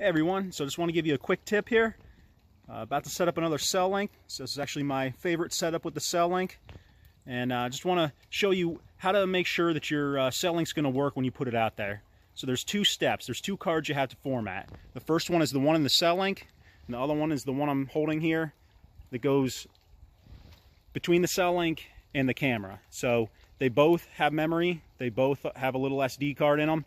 Hey everyone, so just want to give you a quick tip here. About to set up another CellLink. So this is actually my favorite setup with the CellLink. And I just want to show you how to make sure that your CellLink's going to work when you put it out there. So there's two steps. There's two cards you have to format. The first one is the one in the CellLink, and the other one is the one I'm holding here that goes between the CellLink and the camera. So they both have memory. They both have a little SD card in them.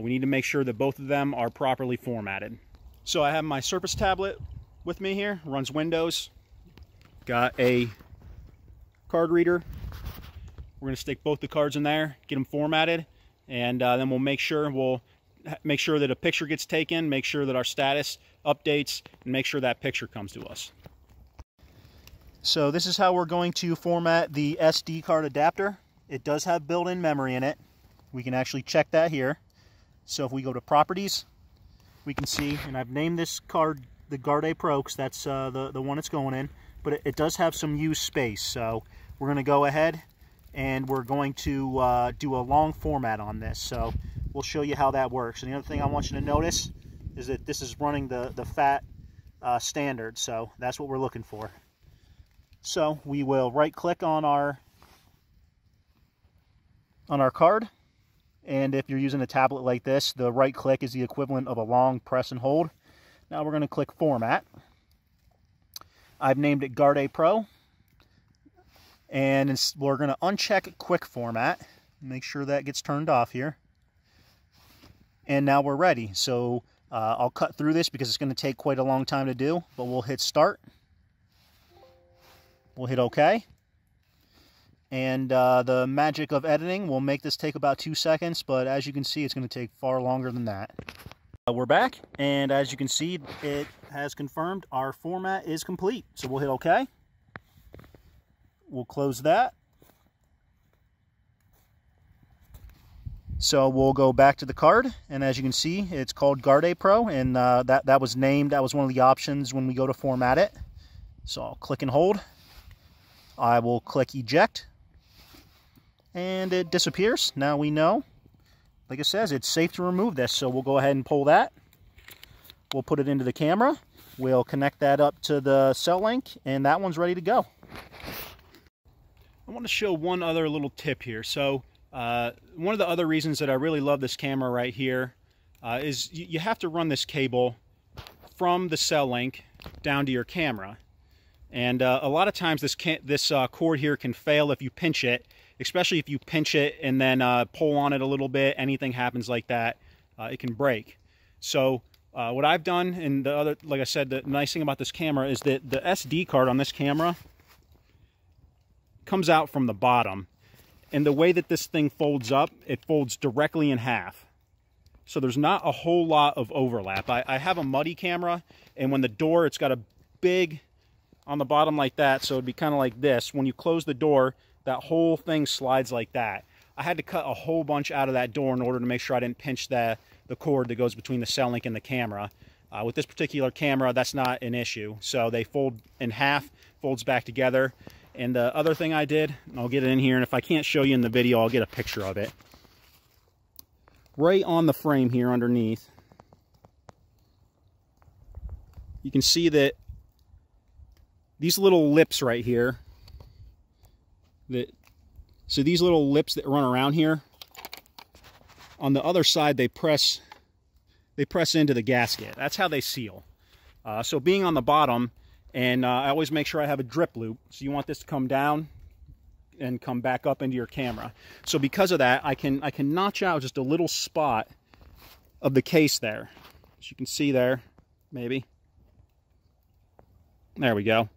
We need to make sure that both of them are properly formatted. So I have my Surface tablet with me here, runs Windows. Got a card reader. We're going to stick both the cards in there, get them formatted, and then we'll make sure that a picture gets taken, make sure that our status updates, and make sure that picture comes to us. So this is how we're going to format the SD card adapter. It does have built-in memory in it. We can actually check that here. So if we go to Properties, we can see, and I've named this card the Garde Pro because that's the one it's going in, but it does have some used space. So we're going to go ahead and we're going to do a long format on this. So we'll show you how that works. And the other thing I want you to notice is that this is running the FAT standard, so that's what we're looking for. So we will right-click on our card. And if you're using a tablet like this, the right click is the equivalent of a long press and hold. Now we're going to click Format. I've named it Garde Pro. And we're going to uncheck Quick Format. Make sure that gets turned off here. And now we're ready. So I'll cut through this because it's going to take quite a long time to do. But we'll hit Start. We'll hit OK. And the magic of editing will make this take about 2 seconds, but as you can see, it's going to take far longer than that. We're back, and as you can see, it has confirmed our format is complete. So we'll hit OK. We'll close that. So we'll go back to the card, and as you can see, it's called Garde Pro, and that was named, that was one of the options when we go to format it. So I'll click and hold. I will click Eject. And it disappears. Now we know, like it says, it's safe to remove this. So we'll go ahead and pull that. We'll put it into the camera. We'll connect that up to the CellLink, and that one's ready to go. I want to show one other little tip here. So one of the other reasons that I really love this camera right here is you have to run this cable from the CellLink down to your camera. And a lot of times this cord here can fail if you pinch it, especially if you pinch it and then pull on it a little bit. Anything happens like that, it can break. So what I've done, and the other, like I said, the nice thing about this camera is that the SD card on this camera comes out from the bottom. And the way that this thing folds up, it folds directly in half. So there's not a whole lot of overlap. I have a muddy camera, and when the door, it's got a big on the bottom like that, so it'd be kind of like this. When you close the door, that whole thing slides like that. I had to cut a whole bunch out of that door in order to make sure I didn't pinch the cord that goes between the CellLink and the camera. With this particular camera, that's not an issue. So they fold in half, folds back together. And the other thing I did, and I'll get it in here, and if I can't show you in the video, I'll get a picture of it. Right on the frame here underneath, you can see that these little lips right here, so these little lips that run around here, on the other side they press into the gasket. That's how they seal. So being on the bottom, and I always make sure I have a drip loop. So you want this to come down and come back up into your camera. So because of that, I can notch out just a little spot of the case there. As you can see there, maybe. There we go.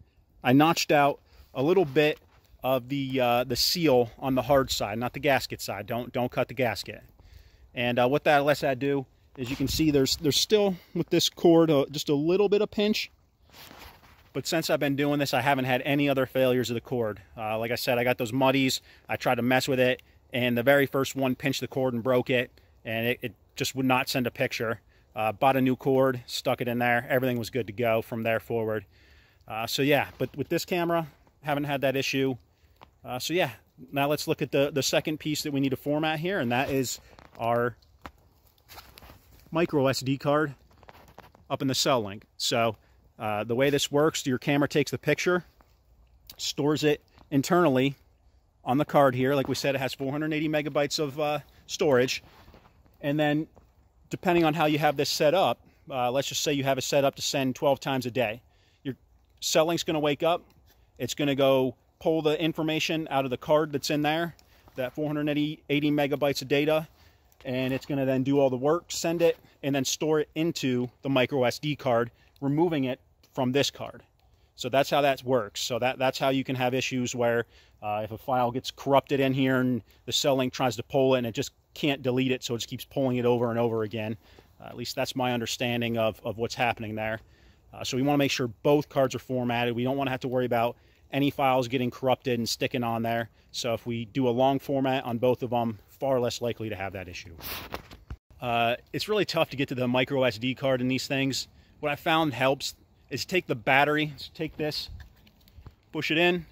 I notched out a little bit of the seal on the hard side, not the gasket side. Don't cut the gasket. And what that lets that do is, you can see there's still with this cord just a little bit of pinch. But since I've been doing this, I haven't had any other failures of the cord. Like I said, I got those muddies. I tried to mess with it, and the very first one pinched the cord and broke it, and it just would not send a picture. Bought a new cord, stuck it in there. Everything was good to go from there forward. So yeah, but with this camera, haven't had that issue. So yeah, now let's look at the second piece that we need to format here, and that is our micro SD card. up in the cell link. So the way this works, your camera takes the picture, stores it internally on the card here. Like we said, it has 480 megabytes of storage. And then depending on how you have this set up, let's just say you have it set up to send 12 times a day. Your cell link's going to wake up. It's going to go pull the information out of the card that's in there, that 480 megabytes of data, and it's going to then do all the work, send it, and then store it into the micro SD card, removing it from this card. So that's how that works. So that's how you can have issues where if a file gets corrupted in here and the cell link tries to pull it and it just can't delete it, so it just keeps pulling it over and over again. At least that's my understanding of what's happening there. So we want to make sure both cards are formatted. We don't want to have to worry about any files getting corrupted and sticking on there. So if we do a long format on both of them, far less likely to have that issue. It's really tough to get to the micro SD card in these things. What I found helps is take the battery, so take this, push it in,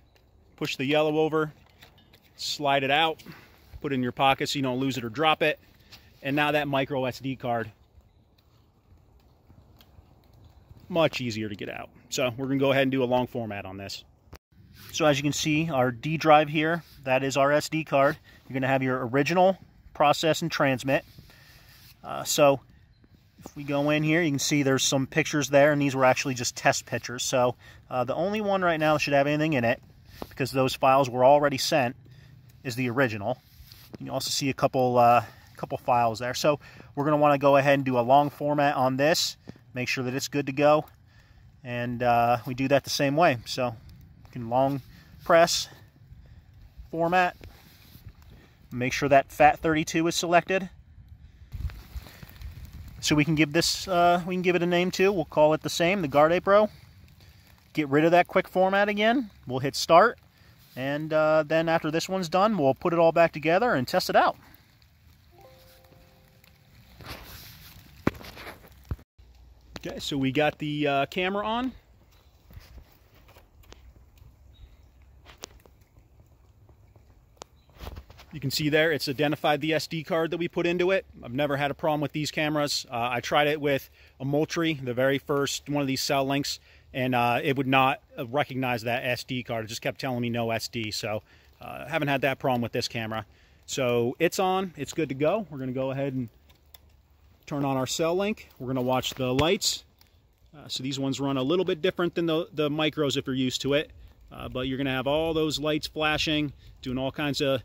push the yellow over, slide it out, put it in your pocket so you don't lose it or drop it. And now that micro SD card, much easier to get out. So we're gonna go ahead and do a long format on this. So as you can see, our D drive here, that is our SD card. You're gonna have your original, process, and transmit. So if we go in here, you can see there's some pictures there, and these were actually just test pictures. So the only one right now that should have anything in it, because those files were already sent, is the original. You can also see a couple files there. So we're going to want to go ahead and do a long format on this, make sure that it's good to go, and we do that the same way. So you can long press, format, make sure that FAT32 is selected. So we can give this, we can give it a name too. We'll call it the same, the Guard Pro. Get rid of that quick format again. We'll hit start, and then after this one's done, we'll put it all back together and test it out. Okay, so we got the camera on. You can see there, it's identified the SD card that we put into it. I've never had a problem with these cameras. I tried it with a Moultrie, the very first one of these cell links, and it would not recognize that SD card. It just kept telling me no SD, so I haven't had that problem with this camera. So it's on, it's good to go. We're gonna go ahead and turn on our cell link. We're gonna watch the lights. So these ones run a little bit different than the micros if you're used to it, but you're gonna have all those lights flashing, doing all kinds of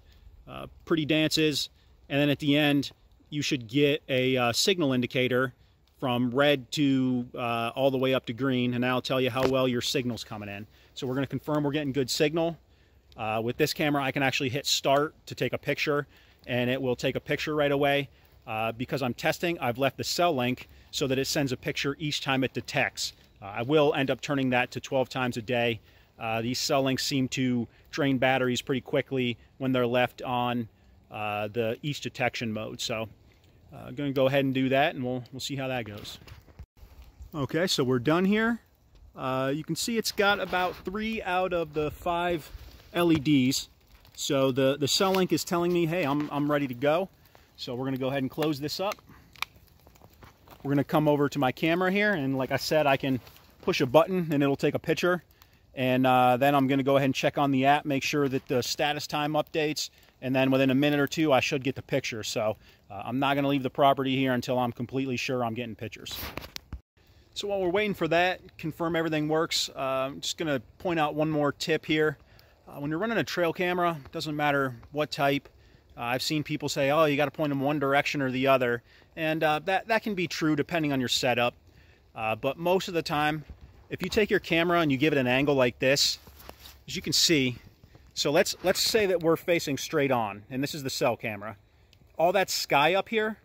pretty dances, and then at the end you should get a signal indicator from red to all the way up to green, and that'll tell you how well your signal's coming in. So we're going to confirm we're getting good signal. With this camera I can actually hit start to take a picture, and it will take a picture right away. Because I'm testing, I've left the cell link so that it sends a picture each time it detects. I will end up turning that to 12 times a day. These cell links seem to drain batteries pretty quickly when they're left on the each detection mode. So I'm going to go ahead and do that, and we'll see how that goes. Okay, so we're done here. You can see it's got about 3 out of the 5 LEDs. So the cell link is telling me, hey, I'm ready to go. So we're going to go ahead and close this up. We're going to come over to my camera here, and like I said, I can push a button and it'll take a picture. And then I'm going to go ahead and check on the app, make sure that the status time updates, and then within a minute or two I should get the picture. So I'm not going to leave the property here until I'm completely sure I'm getting pictures. So while we're waiting for that, confirm everything works, I'm just going to point out one more tip here. When you're running a trail camera, doesn't matter what type, I've seen people say, oh, you got to point them one direction or the other, and that can be true depending on your setup, but most of the time, if you take your camera and you give it an angle like this, as you can see, so let's say that we're facing straight on, and this is the cell camera. All that sky up here,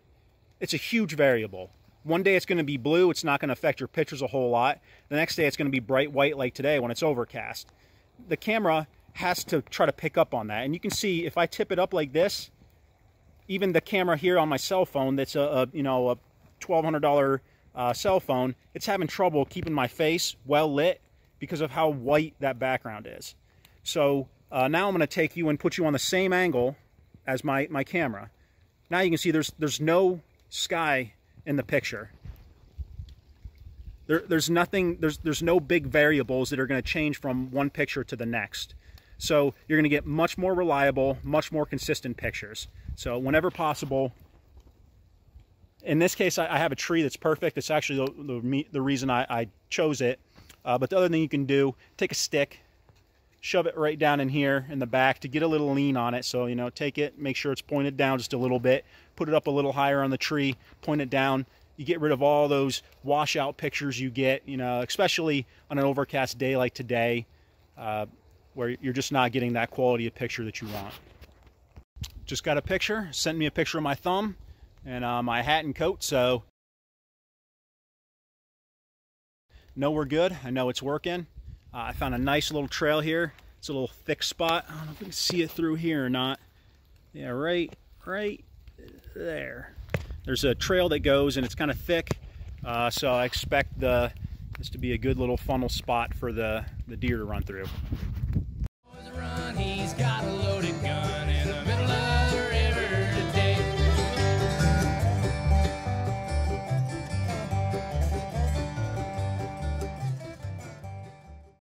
it's a huge variable. One day it's going to be blue, it's not going to affect your pictures a whole lot. The next day it's going to be bright white like today when it's overcast. The camera has to try to pick up on that, and you can see if I tip it up like this, even the camera here on my cell phone that's a $1,200 cell phone, it's having trouble keeping my face well lit because of how white that background is. So now I'm going to take you and put you on the same angle as my camera. Now you can see there's no sky in the picture. there's no big variables that are going to change from one picture to the next. So you're going to get much more reliable, much more consistent pictures. So whenever possible, in this case, I have a tree that's perfect. It's actually the reason I chose it. But the other thing you can do, take a stick, shove it right down in here in the back to get a little lean on it. So, you know, take it, make sure it's pointed down just a little bit, put it up a little higher on the tree, point it down. You get rid of all those washout pictures you get, you know, especially on an overcast day like today, where you're just not getting that quality of picture that you want. Just got a picture, sent me a picture of my thumb and my hat and coat, so know we're good. I know it's working. I found a nice little trail here. It's a little thick spot. I don't know if you can see it through here or not. Yeah, right there. There's a trail that goes and it's kind of thick, so I expect this to be a good little funnel spot for the deer to run through. He's got a